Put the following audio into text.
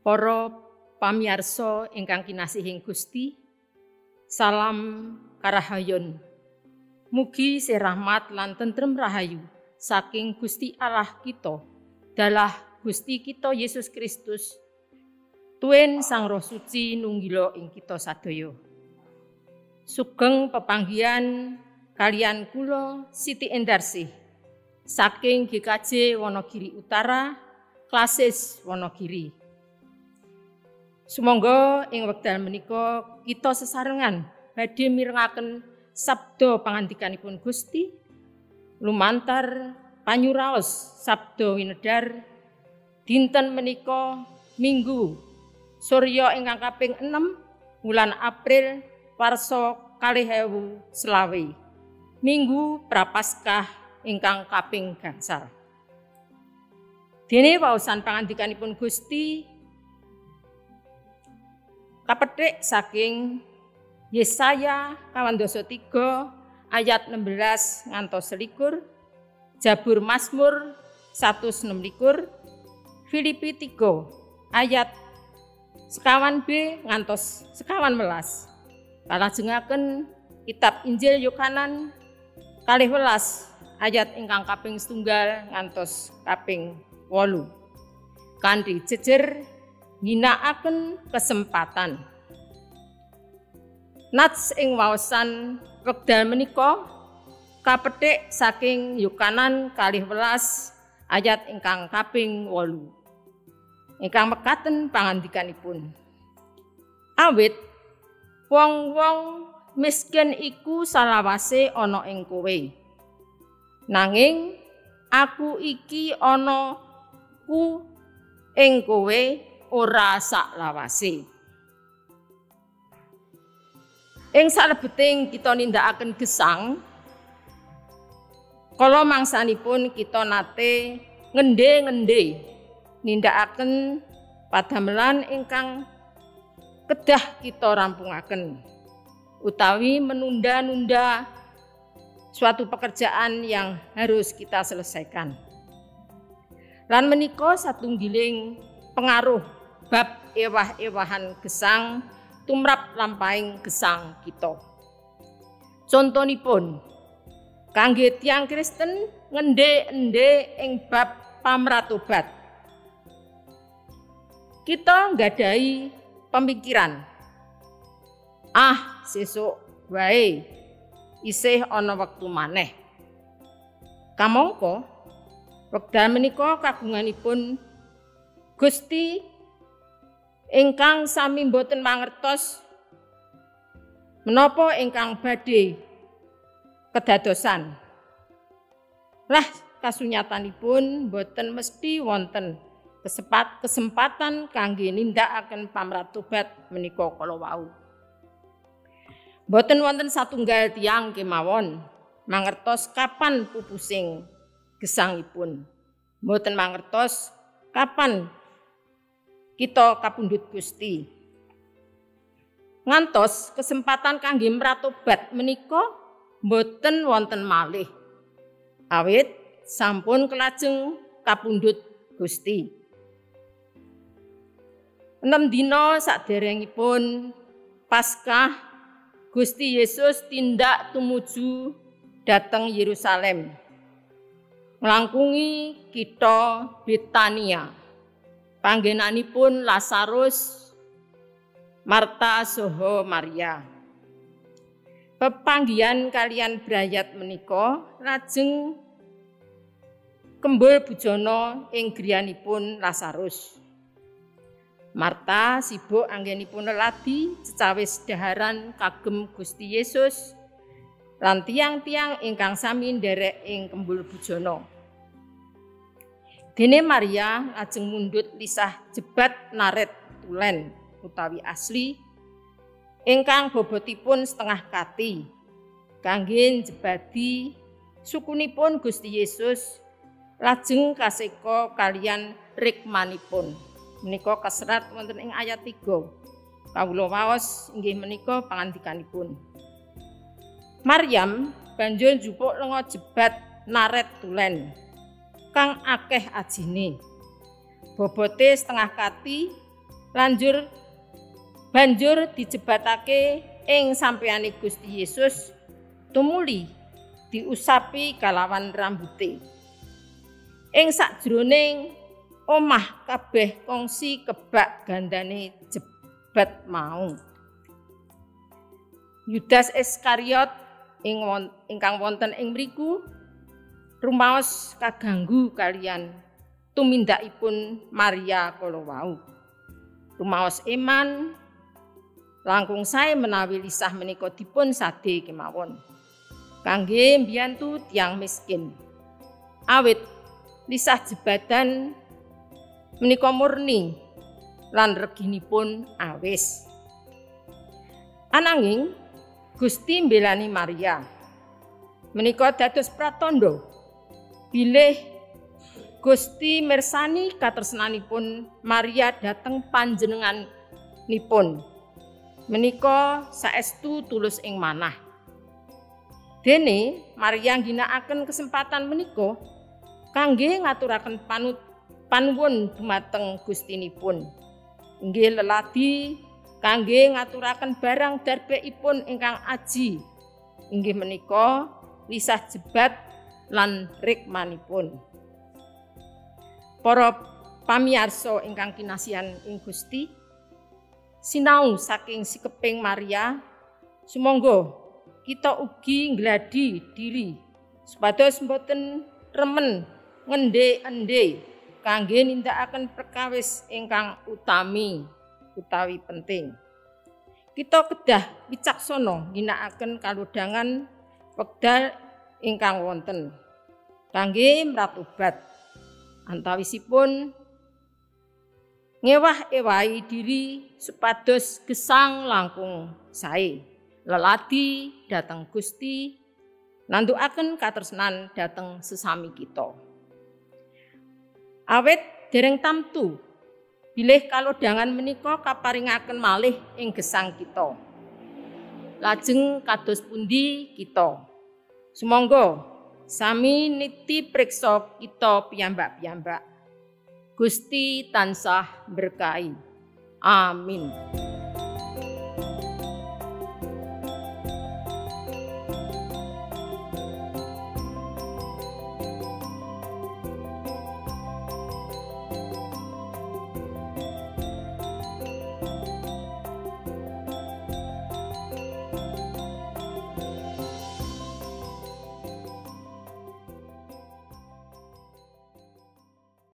Para pamirsa ingkang kinasihing Gusti, salam karahayon. Mugi sih rahmat lan tentrem rahayu saking Gusti Allah kita, dalah Gusti kita Yesus Kristus, tuwin Sang Roh Suci nunggila ing kita sadaya. Sugeng pepanggihan kalian kula Siti Endarsih saking GKJ Wonogiri Utara, Klasis Wonogiri. Sumangga ing wekdal menika kita sesarengan badhe mirengaken sabda pangandikanipun Gusti lumantar panyuraos sabda winedhar dinten menika Minggu Surya ingkang kaping 6 wulan April warsa 2020. Minggu Prapaskah ingkang kaping gangsal. Dene waosan pangandikanipun Gusti kapethik saking Yesaya 3 ayat 16 ngantos 21, Jabur Mazmur 126, Filipi 3 ayat 51b ngantos 11. Kalajengaken kitab Injil Yohanes 12 ayat ingkang kaping 1 ngantos kaping 8. Kanthi jejer ngginakaken kesempatan. Nats ing waosan wekdal menika kapethik saking Yohanes 12 ayat ingkang kaping 8. Ingkang mekaten pangandikanipun. Awit wong-wong miskin iku salawase ana ing kowe. Nanging aku iki ana ku ing kowe ora saklawase. Ing salebeting kita nindakaken gesang, kala mangsanipun kita nate ngende-ngende nindakaken padamelan ingkang kedah kita rampungaken utawi menunda-nunda suatu pekerjaan yang harus kita selesaikan. Lan menika satunggiling pengaruh bab ewah-ewahan gesang tumrap lampahing gesang kita. Contonipun, kangge tiyang Kristen ngende-ende ing bab pamratobat. Kita nggadahi pemikiran, sesuk wae isih ana wektu maneh. Kamangka wekdal menika kagunganipun Gusti ingkang sami boten mangertos menapa ingkang badhe kedadosan. Lah kasunyatanipun boten mesti wonten kesempatan kangge nindakaken pamratobat menika kala wau. Boten wonten satunggal tiyang kemawon mangertos kapan pupusing gesangipun. Boten mangertos kapan kita kapundhut Gusti. Ngantos kesempatan kangge mratobat menika boten wonten malih. Awit sampun kelajeng kapundhut Gusti. 6 dina saderengipun Paskah, Gusti Yesus tindak tumuju dhateng Yerusalem. Nglangkungi kitha Betania. Panggenanipun Lazarus, Marta saha Maria. Pepanggihan kalian brayat menika lajeng kembul bujana ing griyanipun Lazarus. Marta sibuk anggenipun leladi cecawis daharan kagem Gusti Yesus lan tiang-tiang ingkang sami nderek ing kembul bujana. Dene Maria lajeng mundhut lisah jebat naret tulen utawi asli ingkang bobotipun setengah kati kangge njebadi sukunipun Gusti Yesus lajeng kaseka kalian rikmanipun. Menika kaserat wonten ing ayat 3. Kawula waos inggih menika pangandikanipun. Maryam banjur njupuk lenga jebat naret tulen kang akeh ajine. Bobote setengah kati banjur dijebatake ing sampeyane Gusti Yesus tumuli diusapi kalawan rambute. Ing sakjroning omah kabeh kongsi kebak gandane jebat mau. Yudas Iskariot ingkang wonten ing mriku rumaos kaganggu kalian tumindakipun Maria kala wau. Rumaos iman langkung sae menawi lisah menika dipun sade kemawon kangge mbiyantu tiyang miskin. Awit lisah jebatan menika murni lan reginipun awis. Ananging Gusti mbelani Maria menika dados pratandha bilih Gusti mirsani katresnanipun Maria dhateng panjenenganipun menika saestu tulus ing manah. Dene Maria ngginakaken kesempatan menika kangge ngaturaken panuwun dumateng Gustinipun. Inggih leladi kangge ngaturaken barang darbekipun ingkang aji. Inggih menika lisah jebat lan rikmanipun. Para pamirsa ingkang kinasihan ing Gusti, sinau saking sikeping Maria, sumangga kita ugi ngladi diri supados mboten remen ngende-ende kangge nindakaken perkawis ingkang utawi penting. Kita kedah wicaksana ginakaken kalodhangan wekdal ingkang wonten kangge mratobat antawisipun ngewah-ewahi diri supados gesang langkung sae. Leladi dhateng Gusti nandukaken katresnan dhateng sesami kita. Awit dereng tamtu bilih kalodhangan menika kaparingaken malih ing gesang kita. Lajeng kados pundi kita? Sumangga sami niti priksa kita piyambak-piyambak. Gusti tansah berkahi. Amin.